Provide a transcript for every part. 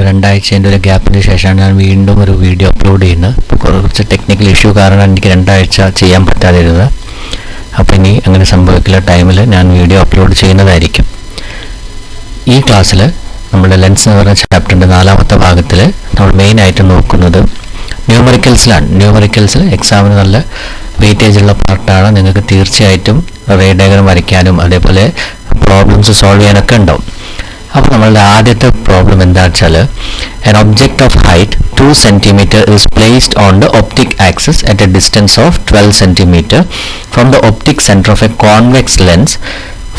രണ്ടാഴ്ചേൻ്റെ ഒരു ഗ്യാപ്പിന് ശേഷമാണ് ഞാൻ വീണ്ടും ഒരു വീഡിയോ അപ്ലോഡ് ചെയ്യുന്നത്. ഇപ്പോൾ കുറച്ച് ടെക്നിക്കൽ ഇഷ്യൂ കാരണം എനിക്ക് 2 ആഴ്ച ചെയ്യാൻ പറ്റാതിരുന്നത്. അപ്പോൾ ഇനി അങ്ങനെ സംഭവിക്കില്ല, ടൈമിൽ ഞാൻ വീഡിയോ അപ്ലോഡ് ചെയ്യുന്നതായിരിക്കും. ഈ ക്ലാസ്സിൽ നമ്മുടെ ലെൻസ് എന്ന് പറഞ്ഞ ചാപ്റ്ററിൻ്റെ 4ാമത്തെ ഭാഗത്തിൽ നമ്മൾ മെയിനായിട്ട് നോക്കുന്നത് ന്യൂമറിക്കൽസിലാണ്. ന്യൂമറിക്കൽസിൽ എക്സാമിന് നല്ല വെയിറ്റേജ് ഉള്ള പാർട്ടാണ്. നിങ്ങൾക്ക് തീർച്ചയായിട്ടും റേ ഡയഗ്രം വരയ്ക്കാനും അതേപോലെ പ്രോബ്ലംസ് സോൾവ് ചെയ്യാനൊക്കെ ഉണ്ടാവും. അപ്പോൾ നമ്മളുടെ ആദ്യത്തെ പ്രോബ്ലം എന്താ വെച്ചാൽ, an object of height 2 cm is placed on the optic axis at a distance of 12 cm from the optic center of a convex lens.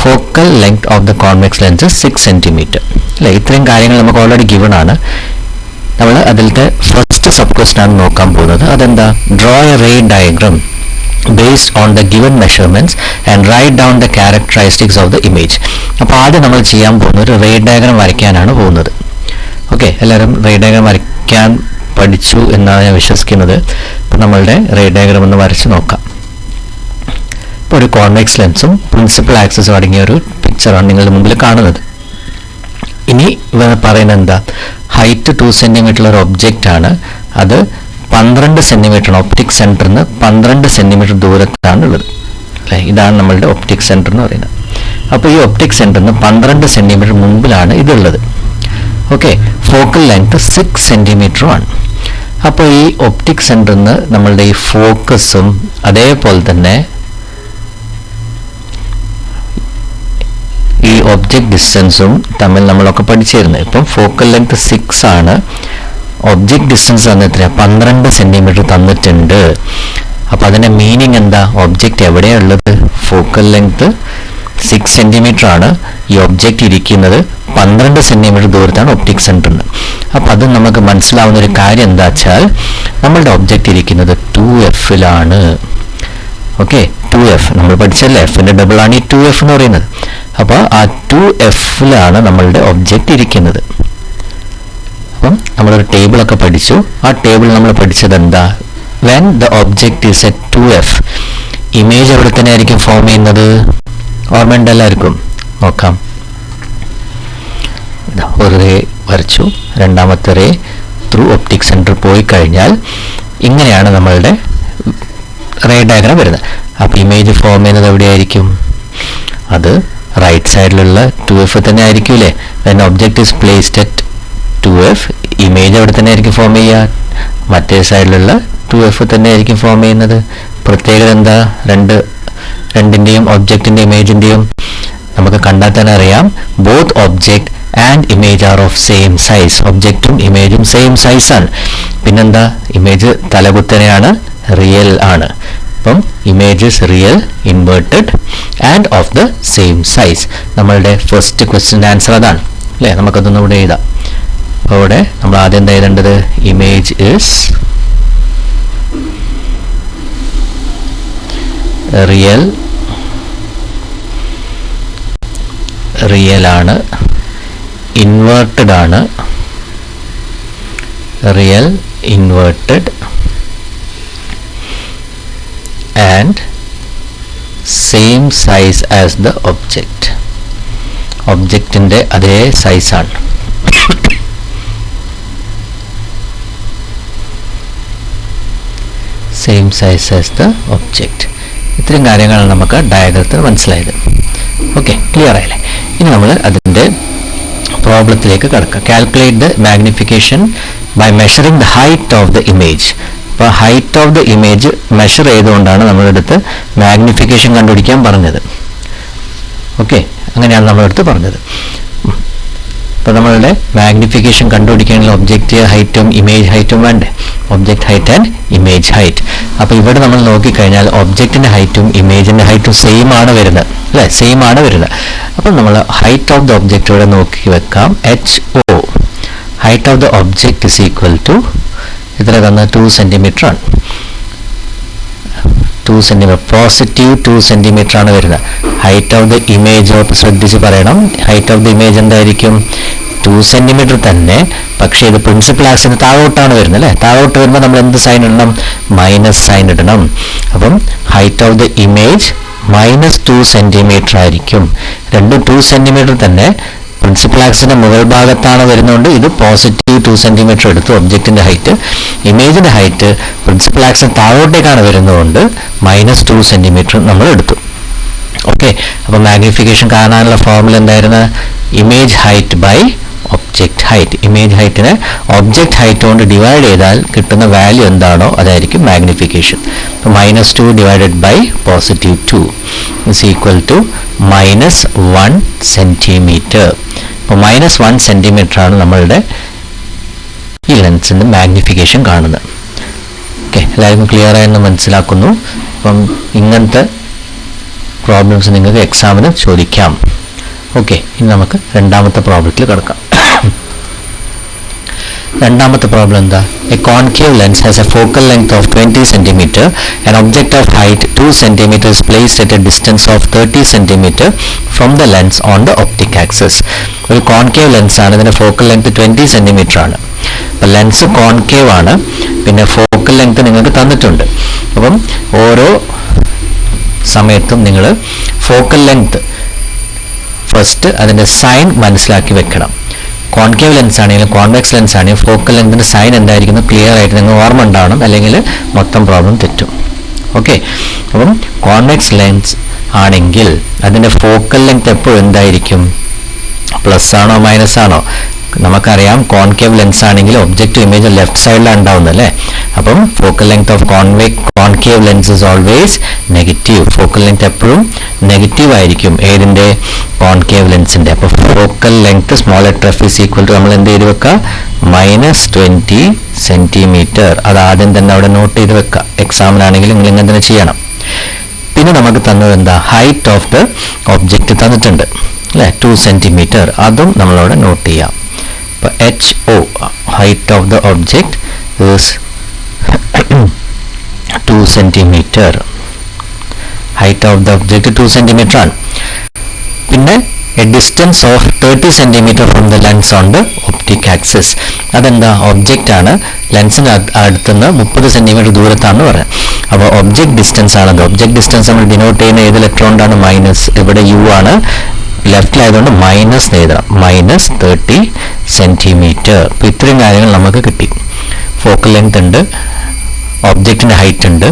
Focal length of the convex lens is 6 cm. അല്ലേ, ഇത്രയും കാര്യങ്ങൾ നമുക്ക് already given ആണ്. നമ്മൾ അതിലത്തെ first sub question ആണ് നോക്കാൻ പോകുന്നത്. അതെന്താ, draw a ray diagram based on the given measurements and write down the characteristics of the image. അപ്പോൾ ആദ്യം നമ്മൾ ചെയ്യാൻ പോകുന്നത് ഒരു റേ ഡയഗ്രം വരയ്ക്കാനാണ് പോകുന്നത്. ഓക്കെ, എല്ലാവരും റേ ഡയഗ്രം വരയ്ക്കാൻ പഠിച്ചു എന്നാണ് ഞാൻ വിശ്വസിക്കുന്നത്. അപ്പോൾ നമ്മളുടെ റേ ഡയഗ്രം ഒന്ന് വരച്ച് നോക്കാം. ഇപ്പോൾ ഒരു കോൺവെക്സ് ലെൻസും പ്രിൻസിപ്പൽ ആക്സിസും അടങ്ങിയ ഒരു പിക്ചറാണ് നിങ്ങളുടെ മുമ്പിൽ കാണുന്നത്. ഇനി പറയുന്നത് എന്താ, ഹൈറ്റ് 2 cm ഒരു ഒബ്ജക്റ്റ് ആണ്. അത് 12 സെന്റിമീറ്റർ, ഒപ്റ്റിക് സെന്ററിൽ നിന്ന് 12 സെന്റിമീറ്റർ ദൂരത്താണ് ഉള്ളത്. അല്ലേ, ഇതാണ് നമ്മളുടെ ഒപ്റ്റിക് സെന്റർ എന്ന് പറയുന്നത്. അപ്പോൾ ഈ ഒപ്റ്റിക് സെന്ററിൽ നിന്ന് 12 സെന്റിമീറ്റർ മുമ്പിലാണ് ഇതുള്ളത്. Okay, focal length 6 സെന്റിമീറ്ററുമാണ്. അപ്പോൾ ഈ ഒപ്റ്റിക് സെന്ററിൽ നിന്ന് നമ്മളുടെ ഈ ഫോക്കസും അതേപോലെ തന്നെ ഈ ഒബ്ജക്റ്റ് ഡിസ്റ്റൻസും തമ്മിൽ നമ്മളൊക്കെ പഠിച്ചിരുന്നത്. ഇപ്പം ഫോക്കൽ ലെങ്ത് 6 ആണ്, ഒബ്ജക്റ്റ് ഡിസ്റ്റൻസ് തന്നിട്ടില്ല, 12 സെന്റിമീറ്റർ തന്നിട്ടുണ്ട്. അപ്പോൾ അതിൻ്റെ മീനിങ് എന്താ, ഒബ്ജക്റ്റ് എവിടെയാണ് ഉള്ളത്, ഫോക്കൽ ലെങ്ത് 6 സെന്റിമീറ്റർ ആണ്, ഈ ഒബ്ജക്റ്റ് ഇരിക്കുന്നത് 12 സെന്റിമീറ്റർ ദൂരത്താണ് ഒപ്റ്റിക് സെന്ററിന്. അപ്പോൾ അത് നമുക്ക് മനസ്സിലാവുന്ന ഒരു കാര്യം എന്താ വെച്ചാൽ, നമ്മളുടെ ഒബ്ജക്റ്റ് ഇരിക്കുന്നത് 2F-ലാണ്. ഓക്കെ, 2F നമ്മൾ പഠിച്ചല്ലേ, എഫിൻ്റെ ഡബിളാണ് ഈ 2F എന്ന് പറയുന്നത്. അപ്പോൾ ആ 2F-ലാണ് നമ്മളുടെ ഒബ്ജക്റ്റ് ഇരിക്കുന്നത്. അപ്പം നമ്മളൊരു ടേബിളൊക്കെ പഠിച്ചു. ആ ടേബിൾ നമ്മൾ പഠിച്ചത് എന്താ, when the object is at 2F, image എവിടെ തന്നെ ആയിരിക്കും ഫോം ചെയ്യുന്നത്, ഓർമ്മയുണ്ട് എല്ലാവർക്കും? നോക്കാം. ഒരു റേ വരച്ചു, രണ്ടാമത്തെ റേ ത്രൂ ഒപ്റ്റിക് സെന്റർ പോയി കഴിഞ്ഞാൽ ഇങ്ങനെയാണ് നമ്മളുടെ റേ ഡയഗ്രാം വരുന്നത്. അപ്പോൾ ഇമേജ് ഫോം ചെയ്യുന്നത് എവിടെയായിരിക്കും, അത് റൈറ്റ് സൈഡിലുള്ള 2F തന്നെ ആയിരിക്കൂലേ. When object is placed at 2F, image അവിടെ തന്നെ ആയിരിക്കും ഫോം ചെയ്യുക, മറ്റേ സൈഡിലുള്ള 2F തന്നെ ആയിരിക്കും ഫോം ചെയ്യുന്നത്. പ്രത്യേകത എന്താ, രണ്ടിൻ്റെയും ഒബ്ജക്റ്റിൻ്റെ ഇമേജിൻ്റെയും നമുക്ക് കണ്ടാൽ തന്നെ അറിയാം, both object and image are of same size. ഒബ്ജക്റ്റും ഇമേജും സെയിം സൈസാണ്. പിന്നെന്താ, ഇമേജ് തലകുത്തനെയാണ്, റിയൽ ആണ്. അപ്പം image is real, inverted and of the same size. നമ്മളുടെ ഫസ്റ്റ് ക്വസ്റ്റ്യൻ്റെ ആൻസർ അതാണ് അല്ലേ. നമുക്കതൊന്നും ഇവിടെ എഴുതാം. അപ്പോൾ ഇവിടെ നമ്മൾ ആദ്യം എന്താ എഴുതേണ്ടത്, ഇമേജ് ഇസ് റിയൽ ആണ്, ഇൻവേർട്ടഡ് ആണ്, real inverted and same size as the object. ഒബ്ജക്റ്റിൻ്റെ അതേ സൈസാണ്. Same size as the object. ഇത്രയും കാര്യങ്ങളാണ് നമുക്ക് ഡയഗ്രത്തിൽ മനസ്സിലായത്. ഓക്കെ, ക്ലിയർ ആയില്ലേ? ഇനി നമ്മൾ അതിൻ്റെ പ്രോബ്ലത്തിലേക്ക് കിടക്കാം. Calculate the magnification by measuring the height of the image. അപ്പോൾ height of the image measure ചെയ്തുകൊണ്ടാണ് നമ്മളെടുത്ത് മാഗ്നിഫിക്കേഷൻ കണ്ടുപിടിക്കാൻ പറഞ്ഞത്. ഓക്കെ, അങ്ങനെയാണ് നമ്മളെടുത്ത് പറഞ്ഞത്. അപ്പോൾ നമ്മളുടെ മാഗ്നിഫിക്കേഷൻ കണ്ടുപിടിക്കുകയാണെങ്കിൽ ഒബ്ജക്റ്റ് ഹൈറ്റും ഇമേജ് ഹൈറ്റും വേണ്ടേ, object height and image height. അപ്പോൾ ഇവിടെ നമ്മൾ നോക്കിക്കഴിഞ്ഞാൽ ഒബ്ജക്റ്റിൻ്റെ ഹൈറ്റും ഇമേജിൻ്റെ ഹൈറ്റും സെയിം ആണ് വരുന്നത് അല്ലേ, സെയിം ആണ് വരുന്നത്. അപ്പം നമ്മൾ ഹൈറ്റ് ഓഫ് ദ ഒബ്ജക്റ്റ് ഇവിടെ നോക്കി വെക്കാം, HO. Height of the object is equal to എത്ര തന്ന, 2 സെൻറ്റിമീറ്റർ ആണ്. 2 സെൻറ്റിമീറ്റർ, പോസിറ്റീവ് 2 സെൻറ്റിമീറ്റർ ആണ് വരുന്നത്. ഹൈറ്റ് ഓഫ് ദ ഇമേജ് ശ്രദ്ധിച്ച് പറയണം, ഹൈറ്റ് ഓഫ് ദ ഇമേജ് എന്തായിരിക്കും, 2 സെൻറ്റിമീറ്റർ തന്നെ, പക്ഷേ ഇത് പ്രിൻസിപ്പൽ ആക്സിന് താഴോട്ടാണ് വരുന്നത് അല്ലേ. താഴോട്ട് വരുമ്പോൾ നമ്മൾ എന്ത് സൈൻ ഇടണം, മൈനസ് സൈൻ ഇടണം. അപ്പം height of the image -2 centimetre ആയിരിക്കും. രണ്ടും 2 സെൻറ്റിമീറ്റർ തന്നെ, പ്രിൻസിപ്പൽ ആക്സിന്റെ മുകൾ ഭാഗത്താണ് വരുന്നതുകൊണ്ട് ഇത് പോസിറ്റീവ് 2 സെന്റിമീറ്റർ എടുത്തു ഒബ്ജക്റ്റിന്റെ ഹൈറ്റ്. ഇമേജിന്റെ ഹൈറ്റ് പ്രിൻസിപ്പൽ ആക്സിന് താഴോട്ടേക്കാണ് വരുന്നതുകൊണ്ട് -2 സെന്റിമീറ്റർ നമ്മൾ എടുത്തു. ഓക്കെ, അപ്പോൾ മാഗ്നിഫിക്കേഷൻ കാണാനുള്ള ഫോർമുല എന്തായിരുന്നു? Image height by object height. Image ഹൈറ്റിനെ ഒബ്ജക്റ്റ് ഹൈറ്റ് കൊണ്ട് ഡിവൈഡ് ചെയ്താൽ കിട്ടുന്ന വാല്യൂ എന്താണോ അതായിരിക്കും മാഗ്നിഫിക്കേഷൻ. അപ്പോൾ -2 divided by +2 is equal to -1 centimetre. അപ്പോൾ -1 സെന്റിമീറ്റർ ആണ് നമ്മളുടെ ഈ ലെൻസിന്റെ മാഗ്നിഫിക്കേഷൻ കാണുന്നത്. ഓക്കെ, എല്ലാവർക്കും ക്ലിയർ ആയെന്ന് മനസ്സിലാക്കുന്നു. അപ്പം ഇങ്ങനത്തെ പ്രോബ്ലംസ് നിങ്ങൾക്ക് എക്സാമിന് ചോദിക്കാം. ഓക്കെ, ഇനി നമുക്ക് രണ്ടാമത്തെ പ്രോബ്ലത്തിൽ കിടക്കാം. രണ്ടാമത്തെ പ്രോബ്ലം എന്താ? A concave lens has A focal length of 20 centimetre. An object of height 2 cm is placed at a distance of 30 cm from the lens on the optic axis. ഒരു കോൺകേവ് ലെൻസ് ആണ്, ഇതിന്റെ focal length 20 centimetre ആണ്. അപ്പം lens concave ആണ്, പിന്നെ focal length നിങ്ങൾക്ക് തന്നിട്ടുണ്ട്. അപ്പം ഓരോ സമയത്തും നിങ്ങൾ ഫോക്കൽ ലെങ്ത് ഫസ്റ്റ് അതിൻ്റെ സൈൻ മനസ്സിലാക്കി വെക്കണം. കോൺകേവ് ലെൻസ് ആണെങ്കിലും കോൺവെക്സ് ലെൻസ് ആണെങ്കിലും ഫോക്കൽ ലെങ്തിൻ്റെ സൈൻ എന്തായിരിക്കുന്നു ക്ലിയർ ആയിട്ട് നിങ്ങൾ ഓർമ്മ ഉണ്ടാവണം, അല്ലെങ്കിൽ മൊത്തം പ്രോബ്ലം തെറ്റും. ഓക്കെ, അപ്പം കോൺവെക്സ് ലെൻസ് ആണെങ്കിൽ അതിൻ്റെ ഫോക്കൽ ലെങ്ത് എപ്പോഴും എന്തായിരിക്കും? പ്ലസ് ആണോ മൈനസ് ആണോ? നമുക്കറിയാം കോൺകേവ് ലെൻസ് ആണെങ്കിൽ ഒബ്ജക്റ്റീവ് ഇമേജ് ലെഫ്റ്റ് സൈഡിലാണ് ഉണ്ടാവുന്നത് അല്ലേ. അപ്പം focal length of concave lens is always negative. Focal length എപ്പോഴും നെഗറ്റീവ് ആയിരിക്കും ഏതിൻ്റെ? കോൺകേവ് ലെൻസിൻ്റെ. അപ്പോൾ focal length small letter f is equal to നമ്മൾ എന്ത് ചെയ്ത് വെക്കുക? -20 സെന്റിമീറ്റർ. അത് ആദ്യം തന്നെ അവിടെ നോട്ട് ചെയ്ത് വെക്കുക. എക്സാമിനാണെങ്കിൽ നിങ്ങൾ ഇങ്ങനെ തന്നെ ചെയ്യണം. പിന്നെ നമുക്ക് തന്നത് എന്താ? ഹൈറ്റ് ഓഫ് ദ ഒബ്ജക്റ്റ് തന്നിട്ടുണ്ട് അല്ലേ, 2 സെന്റിമീറ്റർ. അതും നമ്മളവിടെ നോട്ട് ചെയ്യാം. അപ്പോൾ HO height of the object is 2 centimetre. Height of the object 2 centimetre ആണ്. പിന്നെ A distance of 30 centimetre from the lens on the optic axis. അതെന്താ? ഒബ്ജക്റ്റ് ആണ്, ലെൻസിന് അടുത്തുനിന്ന് 30 സെന്റിമീറ്റർ ദൂരത്താണെന്ന് പറയാം. അപ്പോൾ ഒബ്ജക്റ്റ് ഡിസ്റ്റൻസ് ആണത്. ഒബ്ജക്റ്റ് ഡിസ്റ്റൻസ് നമ്മൾ ഡിനോട്ട് ചെയ്യുന്ന ഏത് ലെറ്റർ കൊണ്ടാണ്? മൈനസ്. ഇവിടെ U ആണ്, ലെഫ്റ്റിലായതുകൊണ്ട് മൈനസ് എഴുതണം. -30 സെന്റിമീറ്റർ. അപ്പോൾ ഇത്രയും കാര്യങ്ങൾ നമുക്ക് കിട്ടി. ഫോക്കൽ ലെങ്ത് ഉണ്ട്, ഒബ്ജക്റ്റിൻ്റെ ഹൈറ്റ് ഉണ്ട്,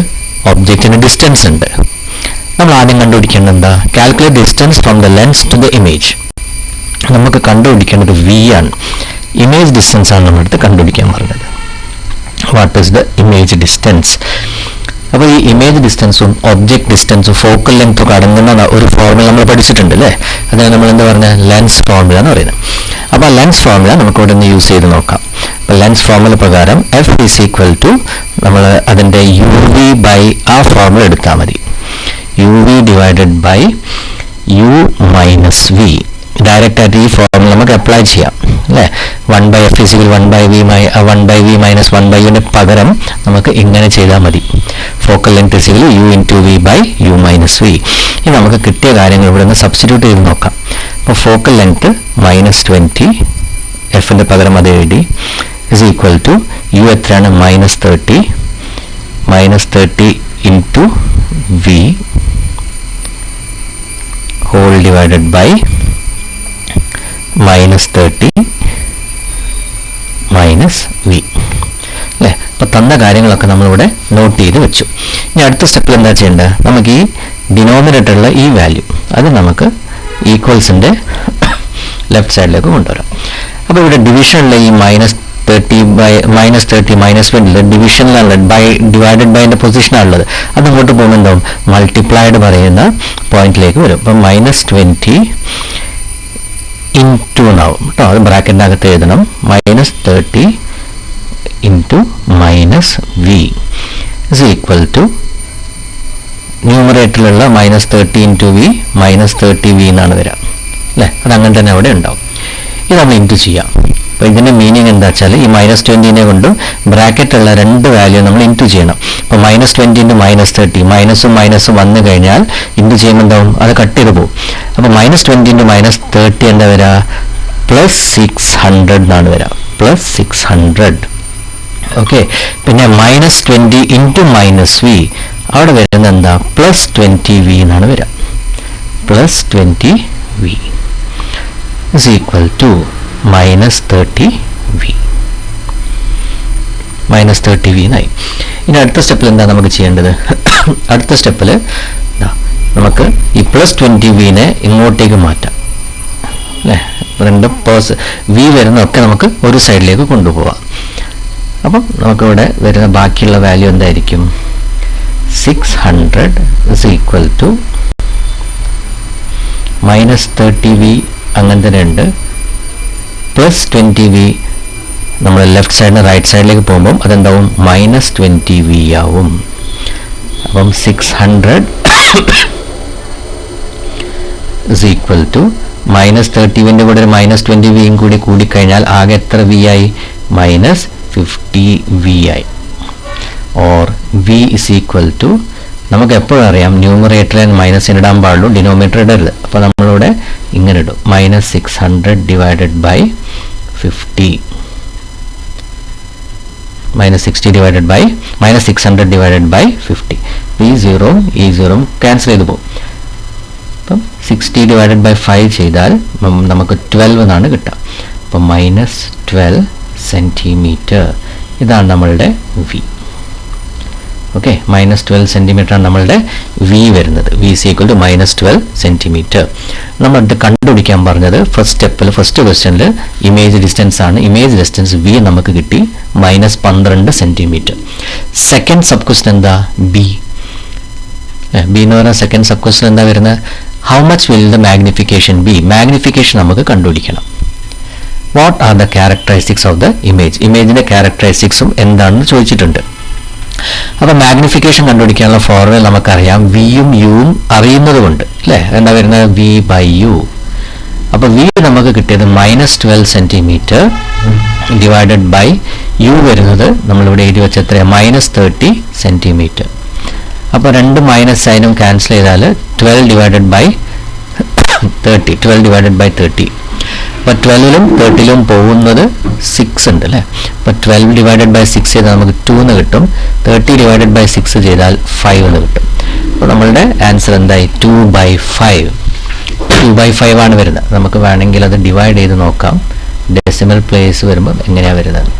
ഒബ്ജക്റ്റിൻ്റെ ഡിസ്റ്റൻസ് ഉണ്ട്. നമ്മൾ ആദ്യം കണ്ടുപിടിക്കേണ്ടത് എന്താ? Calculate distance from the lens to the image. നമുക്ക് കണ്ടുപിടിക്കേണ്ടത് V ആണ്. ഇമേജ് ഡിസ്റ്റൻസ് ആണ് നമ്മളടുത്ത് കണ്ടുപിടിക്കാൻ പറഞ്ഞത്. What is the image distance? അപ്പോൾ ഈ ഇമേജ് ഡിസ്റ്റൻസും ഒബ്ജക്ട് ഡിസ്റ്റൻസും ഫോക്കൽ ലെങ്ത്തും ഒക്കെ അടങ്ങുന്ന ഒരു ഫോർമുല നമ്മൾ പഠിച്ചിട്ടുണ്ട് അല്ലേ. അതിനെ നമ്മൾ എന്താ പറഞ്ഞാൽ? ലെൻസ് ഫോർമുല എന്ന് പറയുന്നത്. അപ്പോൾ ആ ലെൻസ് ഫോർമുല നമുക്ക് ഇവിടെ നിന്ന് യൂസ് ചെയ്ത് നോക്കാം. അപ്പോൾ ലെൻസ് ഫോർമുല പ്രകാരം F ഈസ് ഈക്വൽ ടു നമ്മൾ അതിൻ്റെ UV ബൈ ആ ഫോർമുല എടുത്താൽ മതി. UV divided by U minus V. Direct ആയിട്ട് ഈ ഫോർമുല നമുക്ക് അപ്ലൈ ചെയ്യാം അല്ലേ. 1/F = 1/V മൈനസ് 1/U പകരം നമുക്ക് ഇങ്ങനെ ചെയ്താൽ മതി. Focal length = U × V by U minus V. ഇനി നമുക്ക് കിട്ടിയ കാര്യങ്ങൾ ഇവിടെ നിന്ന് സബ്സ്റ്റിറ്റ്യൂട്ട് ചെയ്ത് നോക്കാം. അപ്പോൾ ഫോക്കൽ ലെങ്ത് -20, എഫിൻ്റെ പകരം അത് എഴുതി, ഇസ് ഈക്വൽ ടു U എത്രയാണ്? -30 × V whole divided by -30 minus V അല്ലേ. അപ്പോൾ തന്ന കാര്യങ്ങളൊക്കെ നമ്മളിവിടെ നോട്ട് ചെയ്ത് വെച്ചു. ഇനി അടുത്ത സ്റ്റെപ്പിൽ എന്താ ചെയ്യേണ്ടത്? നമുക്ക് ഈ ഡിനോമിനേറ്ററുള്ള ഈ വാല്യൂ അത് നമുക്ക് ഈക്വൽസിൻ്റെ ലെഫ്റ്റ് സൈഡിലേക്ക് കൊണ്ടുവരാം. അപ്പോൾ ഇവിടെ ഡിവിഷനിലെ ഈ -30 -20 ഡിവിഷനിലാണ് ഡിവൈഡഡ് ബൈൻ്റെ പൊസിഷനാണുള്ളത്. അത് അങ്ങോട്ട് പോകുമ്പോൾ എന്താവും? മൾട്ടിപ്ലൈഡ് പറയുന്ന പോയിന്റിലേക്ക് വരും. അപ്പം -20 ഇൻറ്റു എന്നാവും കേട്ടോ. അത് ബ്രാക്കറ്റിൻ്റെ അകത്ത് എഴുതണം. -30 into -V is equal to ന്യൂമറേറ്ററിലുള്ള -30 ഇൻറ്റു V -30V എന്നാണ് വരിക അല്ലേ. അതങ്ങനെ തന്നെ അവിടെ ഉണ്ടാവും. ഇത് നമ്മൾ ഇൻറ്റു ചെയ്യാം. അപ്പോൾ ഇതിൻ്റെ മീനിങ് എന്താ വെച്ചാൽ ഈ -20 കൊണ്ടും ബ്രാക്കറ്റുള്ള രണ്ട് വാല്യൂ നമ്മൾ ഇൻറ്റു ചെയ്യണം. അപ്പോൾ -20 × -30 മൈനസും വന്നു കഴിഞ്ഞാൽ ഇൻറ്റു ചെയ്യുമ്പോൾ എന്താവും? അത് കട്ട് ചെയ്ത് പോകും. അപ്പോൾ -20 × -30 എന്താ വരിക? +600 എന്നാണ് വരിക. +600. ഓക്കെ. പിന്നെ -20 × -V അവിടെ വരുന്നത് എന്താ? +20V എന്നാണ് വരിക. +20V. is equal to minus 30v. Minus 30v എന്നായി. ഇനി അടുത്ത സ്റ്റെപ്പിൽ എന്താ നമുക്ക് ചെയ്യേണ്ടത്? അടുത്ത സ്റ്റെപ്പിൽ നമുക്ക് ഈ പ്ലസ് 20vനെ ഇങ്ങോട്ടേക്ക് മാറ്റാം അല്ലേ? രണ്ട് വി വരുന്നതൊക്കെ നമുക്ക് ഒരു സൈഡിലേക്ക് കൊണ്ടുപോവാം. അപ്പം നമുക്കിവിടെ വരുന്ന ബാക്കിയുള്ള വാല്യൂ എന്തായിരിക്കും? 600 is equal to minus 30v അങ്ങനെ തന്നെ ഉണ്ട്, പ്ലസ് 20v നമ്മൾ ലെഫ്റ്റ് സൈഡിന് റൈറ്റ് സൈഡിലേക്ക് പോകുമ്പം അതെന്താവും? മൈനസ് 20v ആവും. അപ്പം 600 is equal to മൈനസ് 30വിൻ്റെ കൂടെ ഒരു മൈനസ് 20vയും കൂടി കൂടിക്കഴിഞ്ഞാൽ ആകെ എത്ര വി ആയി? മൈനസ് 50v ആയി. Or v is equal to നമുക്ക് എപ്പോഴും അറിയാം ന്യൂമറേറ്ററിൽ മൈനസ് ഇടാൻ പാടുള്ളൂ, ഡിനോമിനേറ്റർ ഇടരുത്. അപ്പോൾ നമ്മളിവിടെ ഇങ്ങനെ ഇടും, minus 600 divided by 50, minus 60 divided by minus 600 divided by 50. ഈ 0 ഈ 0 ക്യാൻസൽ ചെയ്ത് പോകും. അപ്പം 60 ഡിവൈഡഡ് ബൈ 5 ചെയ്താൽ നമുക്ക് 12 എന്നാണ് കിട്ടുക. അപ്പം മൈനസ് 12 സെൻറ്റിമീറ്റർ ഇതാണ് നമ്മളുടെ വി. ഓക്കെ, മൈനസ് 12 സെൻറ്റിമീറ്റർ ആണ് നമ്മളുടെ വി വരുന്നത്. V is equal to minus 12 centimetre. നമ്മൾ കണ്ടുപിടിക്കാൻ പറഞ്ഞത് ഫസ്റ്റ് സ്റ്റെപ്പിൽ ഫസ്റ്റ് ക്വസ്റ്റ്യനിൽ ഇമേജ് ഡിസ്റ്റൻസ് ആണ്. ഇമേജ് ഡിസ്റ്റൻസ് വി നമുക്ക് കിട്ടി minus 12 centimetre. Second sub question എന്താ? ബി. ബി എന്ന് പറഞ്ഞാൽ സെക്കൻഡ് സബ് ക്വസ്റ്റ്യൻ എന്താ വരുന്നത്? How much will the magnification be? Magnification നമുക്ക് കണ്ടുപിടിക്കണം. What are the characteristics of the image? ഇമേജിന്റെ ക്യാരക്ടറിസ്റ്റിക്സും എന്താണെന്ന് ചോദിച്ചിട്ടുണ്ട്. അപ്പോൾ മാഗ്നിഫിക്കേഷൻ കണ്ടുപിടിക്കാനുള്ള ഫോർമുല നമുക്കറിയാം, വിയും യുവും അറിയുന്നത് കൊണ്ട് അല്ലേ? എന്താ വരുന്നത്? V by U. അപ്പോൾ വി നമുക്ക് കിട്ടിയത് minus 12 centimetre divided by U വരുന്നത് നമ്മളിവിടെ എഴുതി വെച്ച എത്രയാണ്? Minus 30 centimetre. അപ്പോൾ രണ്ട് മൈനസ് സൈനും ക്യാൻസൽ ചെയ്താൽ 12 ഡിവൈഡഡ് ബൈ 30, 12 ഡിവൈഡഡ് ബൈ 30. അപ്പോൾ 12ലും 30ലും പോകുന്നത് 6 ഉണ്ട് അല്ലേ? അപ്പോൾ 12 ഡിവൈഡഡ് ബൈ 6 ചെയ്താൽ നമുക്ക് 2 എന്ന് കിട്ടും. 30 ഡിവൈഡഡ് ബൈ 6 ചെയ്താൽ 5 എന്ന് കിട്ടും. അപ്പോൾ നമ്മളുടെ ആൻസർ എന്തായി? 2/5. 2/5 ആണ് വരുന്നത്. നമുക്ക് വേണമെങ്കിൽ അത് ഡിവൈഡ് ചെയ്ത് നോക്കാം. ഡെസിമൽ പ്ലേസ് വരുമ്പോൾ എങ്ങനെയാണ് വരുന്നത്?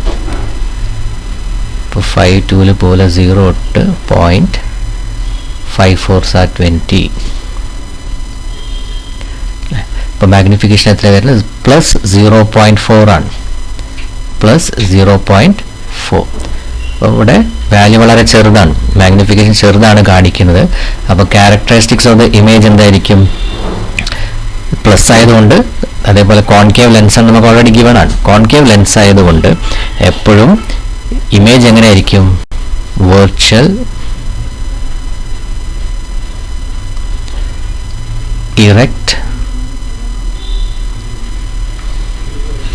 ഇപ്പോൾ 5 2ൽ പോലെ 0 തൊട്ട് 0.54 20. ഇപ്പോൾ മാഗ്നിഫിക്കേഷൻ എത്ര വരുന്നത്? പ്ലസ് 0.4 ആണ്, പ്ലസ് 0.4. അപ്പോൾ ഇവിടെ വാല്യൂ വളരെ ചെറുതാണ്, മാഗ്നിഫിക്കേഷൻ ചെറുതാണ് കാണിക്കുന്നത്. അപ്പോൾ ക്യാരക്ടറിസ്റ്റിക്സ് ഓഫ് ദ ഇമേജ് എന്തായിരിക്കും? പ്ലസ് ആയതുകൊണ്ട്, അതേപോലെ കോൺകേവ് ലെൻസ് ആണ് നമുക്ക് ഓൾറെഡി ഗിവൺ ആണ്. കോൺകേവ് ലെൻസ് ആയതുകൊണ്ട് എപ്പോഴും ഇമേജ് എങ്ങനെയായിരിക്കും? വെർച്വൽ ഇറക്റ്റ്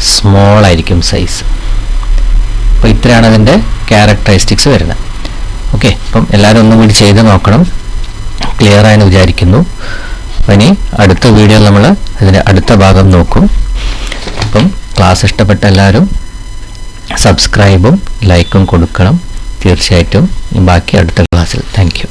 സ്മോൾ ആയിരിക്കും സൈസ്. അപ്പോൾ ഇത്രയാണ് അതിൻ്റെ ക്യാരക്ടറിസ്റ്റിക്സ് വരുന്നത്. ഓക്കെ, അപ്പം എല്ലാവരും ഒന്നും കൂടി ചെയ്ത് നോക്കണം. ക്ലിയർ ആയെന്ന് വിചാരിക്കുന്നു. അപ്പം ഇനി അടുത്ത വീഡിയോയിൽ നമ്മൾ അതിൻ്റെ അടുത്ത ഭാഗം നോക്കും. അപ്പം ക്ലാസ് ഇഷ്ടപ്പെട്ട എല്ലാവരും സബ്സ്ക്രൈബും ലൈക്കും കൊടുക്കണം തീർച്ചയായിട്ടും. ബാക്കി അടുത്ത ക്ലാസ്സിൽ. Thank you.